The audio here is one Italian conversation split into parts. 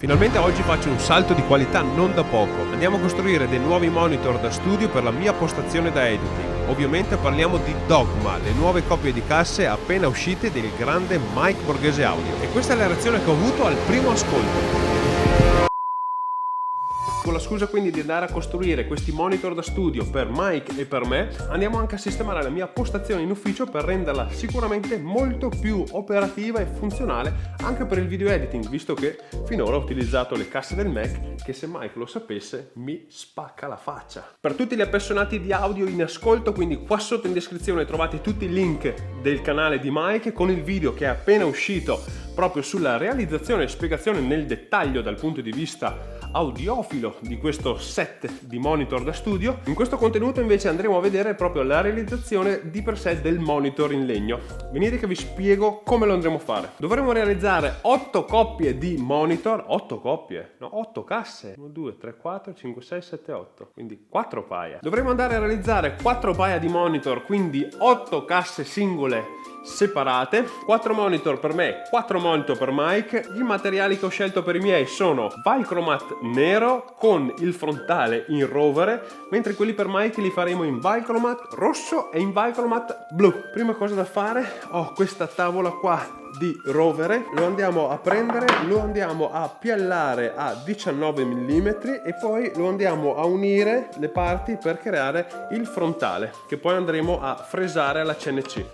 Finalmente oggi faccio un salto di qualità non da poco. Andiamo a costruire dei nuovi monitor da studio per la mia postazione da editing. Ovviamente parliamo di Dogma, le nuove coppie di casse appena uscite del grande Mike Borghese Audio. E questa è la reazione che ho avuto al primo ascolto. Con la scusa quindi di andare a costruire questi monitor da studio per Mike e per me, andiamo anche a sistemare la mia postazione in ufficio per renderla sicuramente molto più operativa e funzionale anche per il video editing, visto che finora ho utilizzato le casse del Mac che, se Mike lo sapesse, mi spacca la faccia. Per tutti gli appassionati di audio in ascolto, quindi qua sotto in descrizione trovate tutti i link del canale di Mike con il video che è appena uscito proprio sulla realizzazione e spiegazione nel dettaglio dal punto di vista audiofilo di questo set di monitor da studio. In questo contenuto invece andremo a vedere proprio la realizzazione di per sé del monitor in legno. Venite che vi spiego come lo andremo a fare. Dovremo realizzare 8 coppie di monitor, 8 coppie, no, 8 casse, 1, 2, 3, 4, 5, 6, 7, 8, quindi 4 paia. Dovremo andare a realizzare 4 paia di monitor, quindi 8 casse singole separate, 4 monitor per me, 4 monitor per Mike. I materiali che ho scelto per i miei sono Vicromat nero con il frontale in rovere, mentre quelli per Mike li faremo in Vicromat rosso e in Vicromat blu. Prima cosa da fare, ho questa tavola qua di rovere, lo andiamo a prendere, lo andiamo a piallare a 19 mm e poi lo andiamo a unire le parti per creare il frontale, che poi andremo a fresare alla CNC.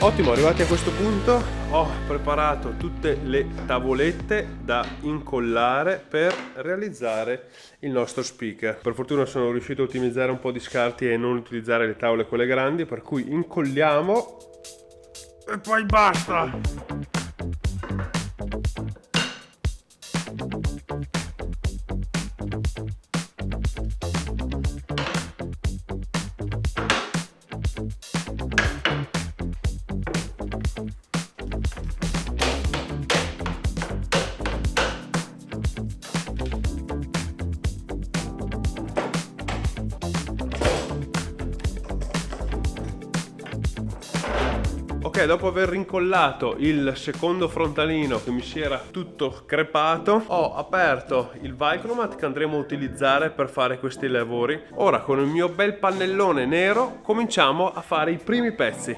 Ottimo, arrivati a questo punto ho preparato tutte le tavolette da incollare per realizzare il nostro speaker. Per fortuna sono riuscito a ottimizzare un po' di scarti e non utilizzare le tavole quelle grandi, per cui incolliamo e poi basta! Ok, dopo aver rincollato il secondo frontalino che mi si era tutto crepato, ho aperto il Vicromat che andremo a utilizzare per fare questi lavori. Ora con il mio bel pannellone nero cominciamo a fare i primi pezzi.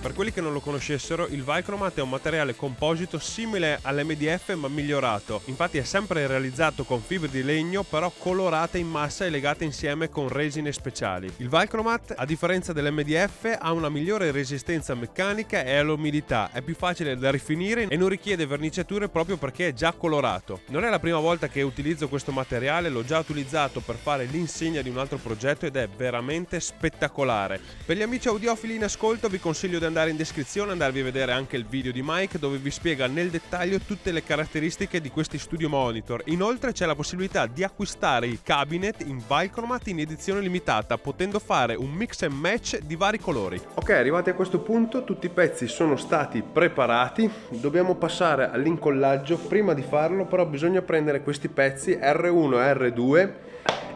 Per quelli che non lo conoscessero, il Vicromat è un materiale composito simile all'MDF ma migliorato. Infatti è sempre realizzato con fibre di legno, però colorate in massa e legate insieme con resine speciali. Il Vicromat, a differenza dell'MDF, ha una migliore resistenza meccanica e all'umidità, è più facile da rifinire e non richiede verniciature proprio perché è già colorato. Non è la prima volta che utilizzo questo materiale, l'ho già utilizzato per fare l'insegna di un altro progetto ed è veramente spettacolare. Per gli amici audiofili in ascolto vi consiglio di andare in descrizione, andarvi a vedere anche il video di Mike dove vi spiega nel dettaglio tutte le caratteristiche di questi studio monitor. Inoltre c'è la possibilità di acquistare il cabinet in Vicromat in edizione limitata, potendo fare un mix and match di vari colori. Ok, arrivati a questo punto tutti i pezzi sono stati preparati, dobbiamo passare all'incollaggio. Prima di farlo però bisogna prendere questi pezzi R1 e R2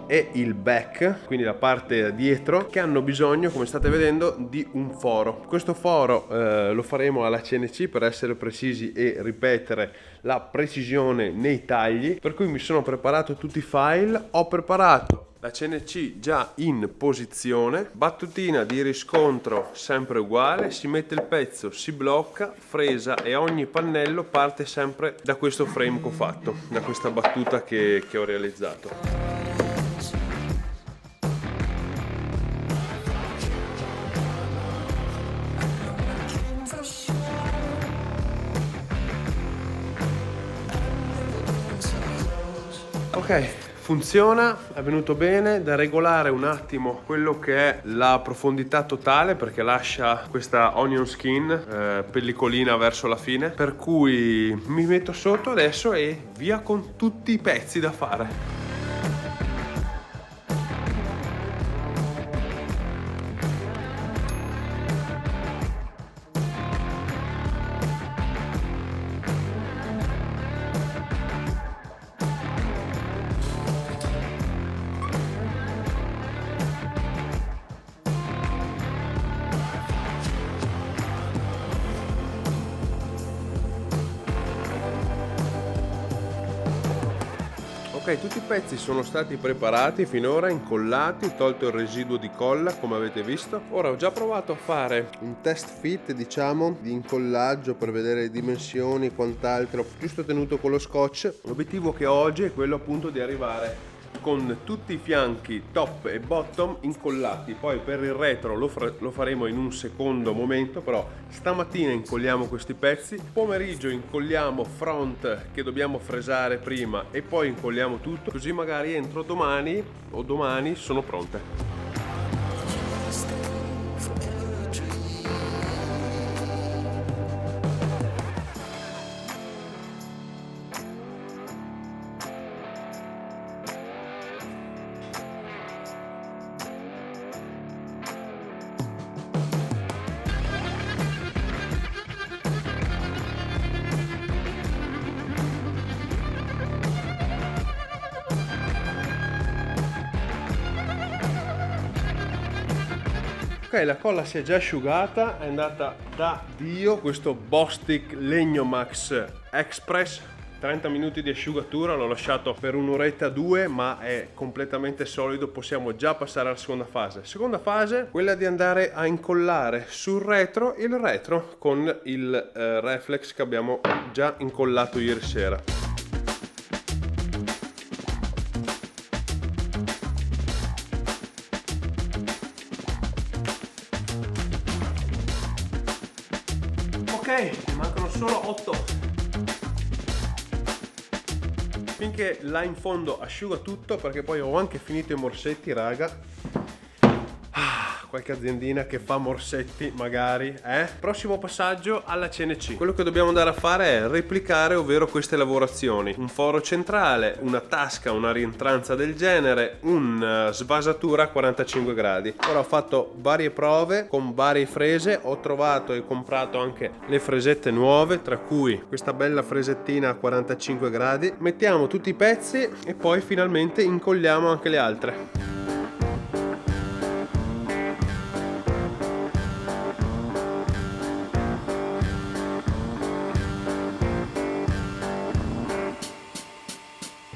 e il back, quindi la parte dietro, che hanno bisogno, come state vedendo, di un foro. Questo foro lo faremo alla CNC per essere precisi e ripetere la precisione nei tagli, per cui mi sono preparato tutti i file, ho preparato la CNC già in posizione, battutina di riscontro sempre uguale, si mette il pezzo, si blocca, fresa e ogni pannello parte sempre da questo frame che ho fatto, da questa battuta che ho realizzato. Ok, funziona, è venuto bene. Da regolare un attimo quello che è la profondità totale, perché lascia questa onion skin pellicolina verso la fine, per cui mi metto sotto adesso e via con tutti i pezzi da fare. Ok, tutti i pezzi sono stati preparati finora, incollati, tolto il residuo di colla come avete visto. Ora ho già provato a fare un test fit, diciamo, di incollaggio per vedere le dimensioni e quant'altro, giusto tenuto con lo scotch. L'obiettivo che ho oggi è quello appunto di arrivare con tutti i fianchi top e bottom incollati. Poi per il retro lo faremo in un secondo momento, però stamattina incolliamo questi pezzi, pomeriggio incolliamo front che dobbiamo fresare prima e poi incolliamo tutto, così magari entro domani o domani sono pronte. Ok, la colla si è già asciugata, è andata da Dio. Questo Bostik Legno Max Express, 30 minuti di asciugatura, l'ho lasciato per un'oretta 2, ma è completamente solido, possiamo già passare alla seconda fase. Seconda fase, quella di andare a incollare sul retro il retro con il reflex che abbiamo già incollato ieri sera. Ok, ne mancano solo 8. Finché là in fondo asciuga tutto, perché poi ho anche finito i morsetti, raga. Qualche aziendina che fa morsetti magari, Prossimo passaggio alla CNC. Quello che dobbiamo andare a fare è replicare, ovvero queste lavorazioni: un foro centrale, una tasca, una rientranza del genere, una svasatura a 45 gradi. Ora ho fatto varie prove con varie frese, ho trovato e comprato anche le fresette nuove, tra cui questa bella fresettina a 45 gradi. Mettiamo tutti i pezzi e poi finalmente incolliamo anche le altre.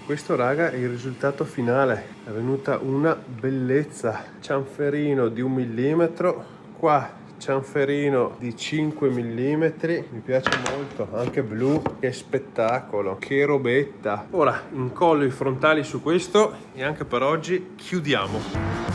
Questo, raga, è il risultato finale. È venuta una bellezza. Cianferino di 1 millimetro. Qua cianferino di 5 mm, mi piace molto, anche blu, che spettacolo, che robetta. Ora incollo i frontali su questo e anche per oggi chiudiamo.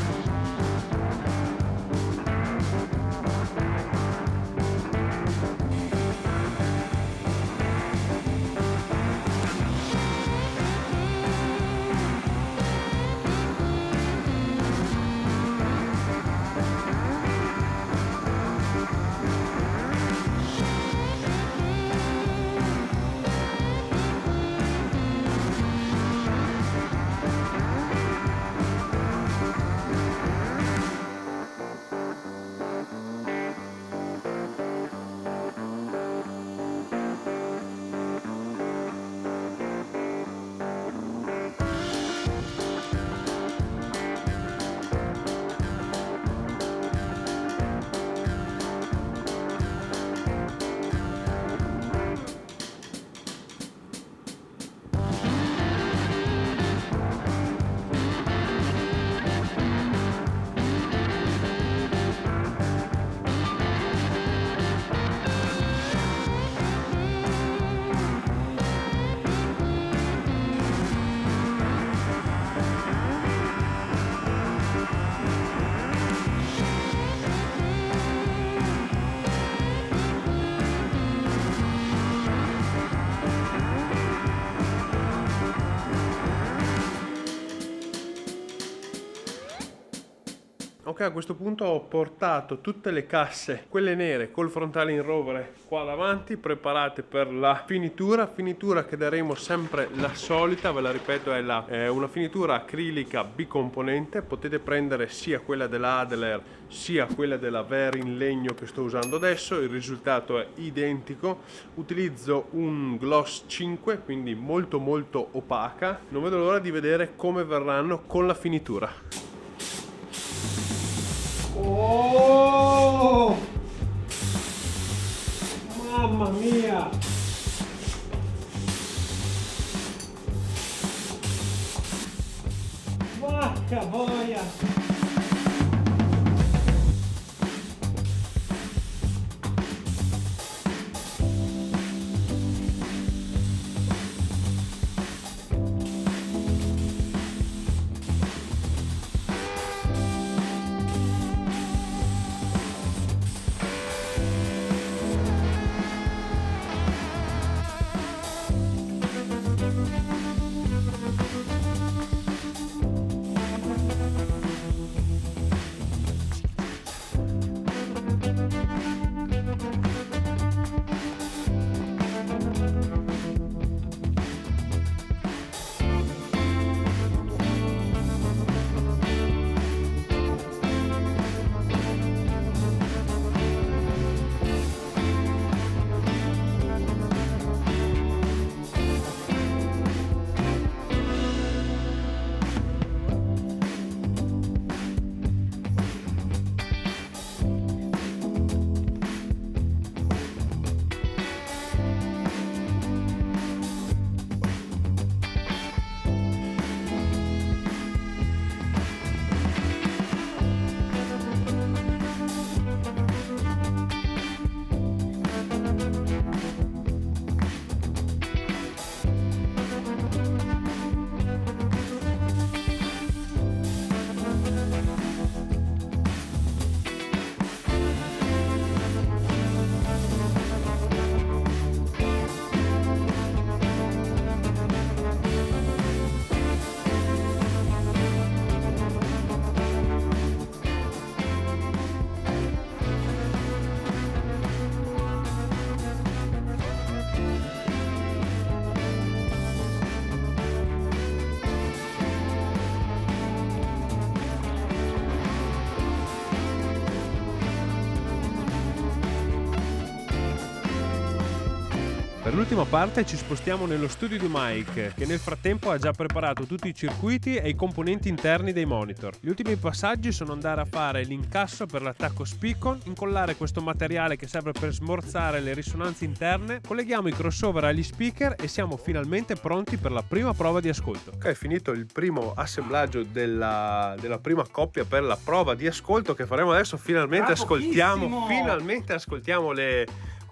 Ok, a questo punto ho portato tutte le casse, quelle nere col frontale in rovere qua davanti, preparate per la finitura che daremo sempre la solita, ve la ripeto, è una finitura acrilica bicomponente, potete prendere sia quella della Adler sia quella della Ver in legno che sto usando adesso, il risultato è identico. Utilizzo un gloss 5, quindi molto molto opaca, non vedo l'ora di vedere come verranno con la finitura. Oh! Mamma mia! Vacca boia! Per l'ultima parte ci spostiamo nello studio di Mike, che nel frattempo ha già preparato tutti i circuiti e i componenti interni dei monitor. Gli ultimi passaggi sono andare a fare l'incasso per l'attacco Speakon, incollare questo materiale che serve per smorzare le risonanze interne, colleghiamo i crossover agli speaker e siamo finalmente pronti per la prima prova di ascolto. Ok, è finito il primo assemblaggio della prima coppia per la prova di ascolto che faremo adesso. Finalmente ascoltiamo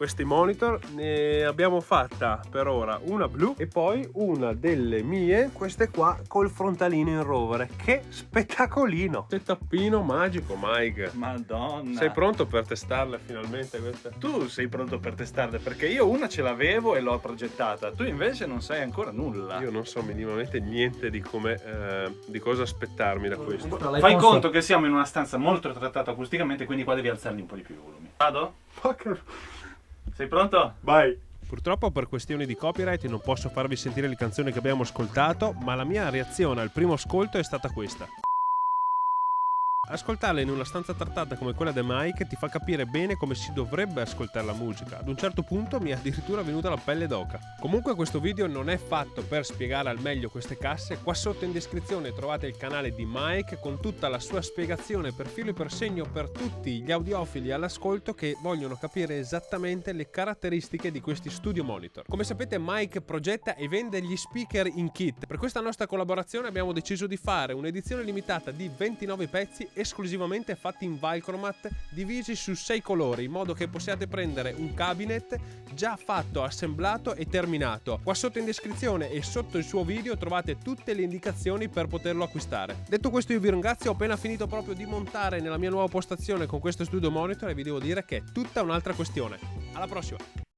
questi monitor. Ne abbiamo fatta per ora una blu e poi una delle mie, queste qua col frontalino in rovere. Che spettacolino, settappino magico. Mike, Madonna, sei pronto per testarle finalmente queste? tu sei pronto per testarle, perché io una ce l'avevo e l'ho progettata, tu invece non sai ancora nulla. Io non so minimamente niente di come di cosa aspettarmi da questo. Fai conto che siamo in una stanza molto trattata acusticamente, quindi qua devi alzarli un po' di più i volumi. Vado? Sei pronto? Vai! Purtroppo per questioni di copyright non posso farvi sentire le canzoni che abbiamo ascoltato, ma la mia reazione al primo ascolto è stata questa. Ascoltarle in una stanza trattata come quella di Mike ti fa capire bene come si dovrebbe ascoltare la musica. Ad un certo punto mi è addirittura venuta la pelle d'oca. Comunque questo video non è fatto per spiegare al meglio queste casse. Qua sotto in descrizione trovate il canale di Mike con tutta la sua spiegazione per filo e per segno per tutti gli audiofili all'ascolto che vogliono capire esattamente le caratteristiche di questi studio monitor. Come sapete Mike progetta e vende gli speaker in kit. Per questa nostra collaborazione abbiamo deciso di fare un'edizione limitata di 29 pezzi esclusivamente fatti in Valchromat, divisi su 6 colori, in modo che possiate prendere un cabinet già fatto, assemblato e terminato. Qua sotto in descrizione e sotto il suo video trovate tutte le indicazioni per poterlo acquistare. Detto questo io vi ringrazio, ho appena finito proprio di montare nella mia nuova postazione con questo studio monitor e vi devo dire che è tutta un'altra questione. Alla prossima!